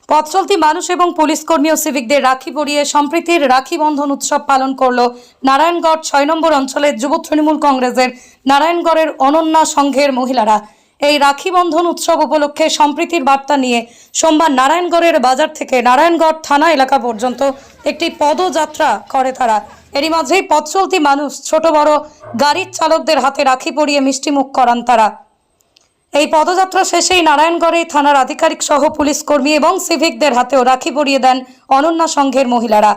পথ চলতি মানুষ এবং পুলিশ কর্মী ও সিভিকদের রাখি পরিয়ে সম্প্রীতির রাখি বন্ধন উৎসব পালন করল নারায়ণগড় ৬ নম্বর অঞ্চলের যুব তৃণমূল কংগ্রেসের নারায়ণগড়ের অনন্যা সংঘের মহিলারা। এই রাখি বন্ধন উৎসব উপলক্ষে সম্প্রীতির বার্তা নিয়ে সোমবার নারায়ণগড়ের বাজার থেকে নারায়ণগড় থানা এলাকা পর্যন্ত একটি পদযাত্রা করে তারা। এরই মাঝেই পথ চলতি মানুষ, ছোট বড় গাড়ির চালকদের হাতে রাখি পরিয়ে মিষ্টিমুখ করান তারা। এই পদযাত্রা শেষেই নারায়ণগড়ে থানার আধিকারিক সহ পুলিশ কর্মী এবং সিভিকদের হাতেও রাখি পরিয়ে দেন অনন্যা সংঘের মহিলারা।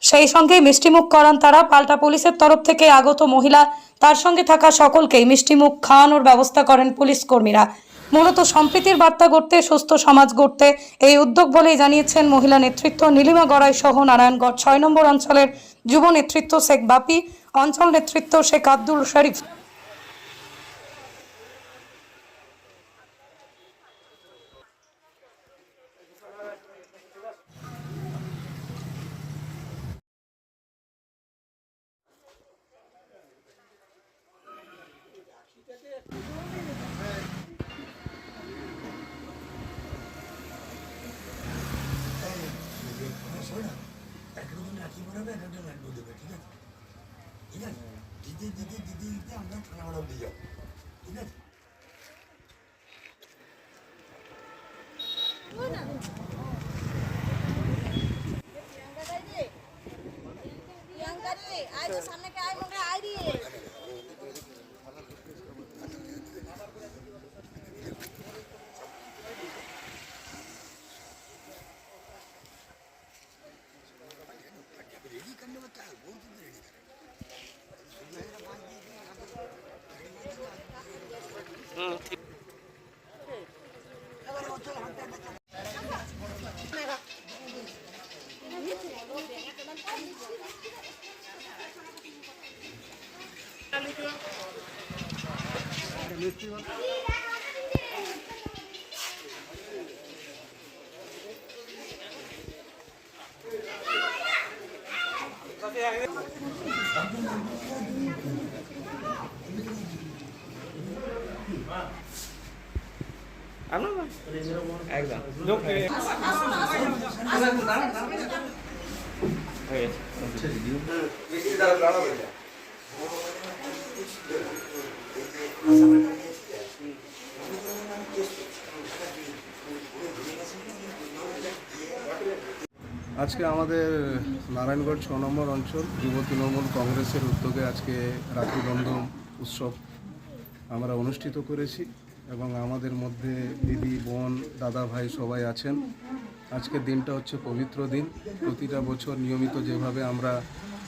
সেই সঙ্গে মিষ্টিমুখ করান তারা। পাল্টা পুলিশের তরফ থেকে আগত মহিলা তার সঙ্গে থাকা সকলকেই মিষ্টিমুখ খাওয়ানোর ব্যবস্থা করেন পুলিশ কর্মীরা। মূলত সম্প্রীতির বার্তা গড়তে, সুস্থ সমাজ গড়তে এই উদ্যোগ বলেই জানিয়েছেন মহিলা নেতৃত্ব নীলিমা গড়াই সহ নারায়ণগড় ৬ নম্বর অঞ্চলের যুব নেতৃত্ব শেখ বাপি, অঞ্চল নেতৃত্ব শেখ আব্দুল শরীফ। ঠিক আছে, দিদি আমরা খানা অর্ডার দিয়ে যাবো। ঠিক আছে, আজকে আমাদের নারায়ণগড় ৬ নম্বর অঞ্চল যুব তৃণমূল কংগ্রেসের উদ্যোগে আজকে রাখি বন্ধন উৎসব আমরা অনুষ্ঠিত করেছি এবং আমাদের মধ্যে দিদি, বোন, দাদা, ভাই সবাই আছেন। আজকের দিনটা হচ্ছে পবিত্র দিন। প্রতিটা বছর নিয়মিত যেভাবে আমরা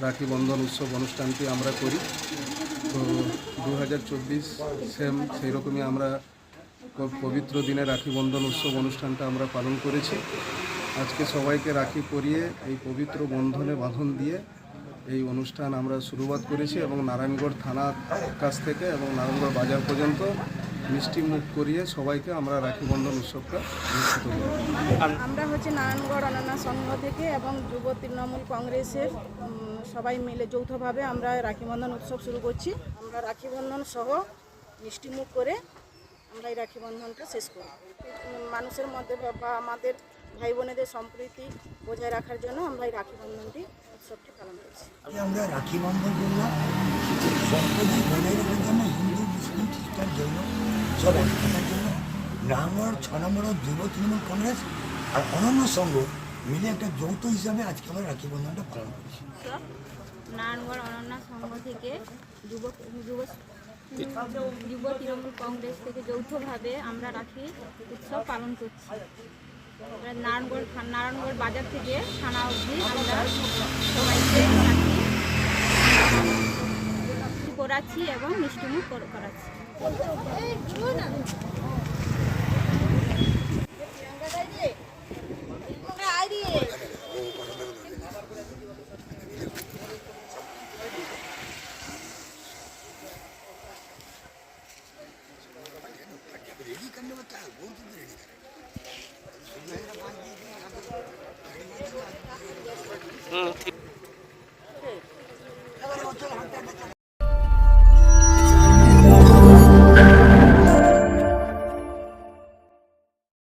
রাখি বন্ধন উৎসব অনুষ্ঠানটি আমরা করি, তো 2024 সেম সেই রকমই আমরা পবিত্র দিনে রাখি বন্ধন উৎসব অনুষ্ঠানটা আমরা পালন করেছি। আজকে সবাইকে রাখি পরিয়ে এই পবিত্র বন্ধনে বাঁধন দিয়ে এই অনুষ্ঠান আমরা শুরুয়াত করেছি এবং নারায়ণগড় থানার কাছ থেকে এবং নারায়ণগড় বাজার পর্যন্ত মিষ্টি মুখ করিয়ে সবাইকে আমরা রাখি বন্ধন উৎসবটা অনুষ্ঠিত করি। আমরা হচ্ছে নারায়ণগড় অনন্যা সংঘ থেকে এবং যুব তৃণমূল কংগ্রেসের সবাই মিলে যৌথভাবে আমরা রাখি বন্ধন উৎসব শুরু করছি। আমরা রাখি বন্ধন সহ মিষ্টি মুখ করে আমরা এই রাখি বন্ধনটা শেষ করি। মানুষের মধ্যে বা আমাদের ভাই বোনেদের সম্প্রীতি বজায় রাখার জন্য আমরা এই রাখি বন্ধনটি উৎসবটি পালন করছি। আমরা রাখি বন্ধন করলাম সম্প্রীতি বজায় রাখার জন্য, হিন্দু মুসলিম খ্রিস্টান জন্য সবাই থাকার জন্য নারায়ণগড় ৬ নম্বর যুব তৃণমূল কংগ্রেস আর অনন্য সংঘ মিলে একটা যৌথ হিসাবে আজকে আমরা রাখি বন্ধনটা পালন করছি। নারায়ণগড় অনন্যা সংঘ থেকে যুব তৃণমূল কংগ্রেস থেকে যৌথভাবে আমরা রাখি উৎসব পালন করছি। নারায়ণগড় বাজার থেকে থানা অবধি আমরা সবাইকে রাখি পরাচ্ছি এবং মিষ্টিমুখ করাচ্ছি।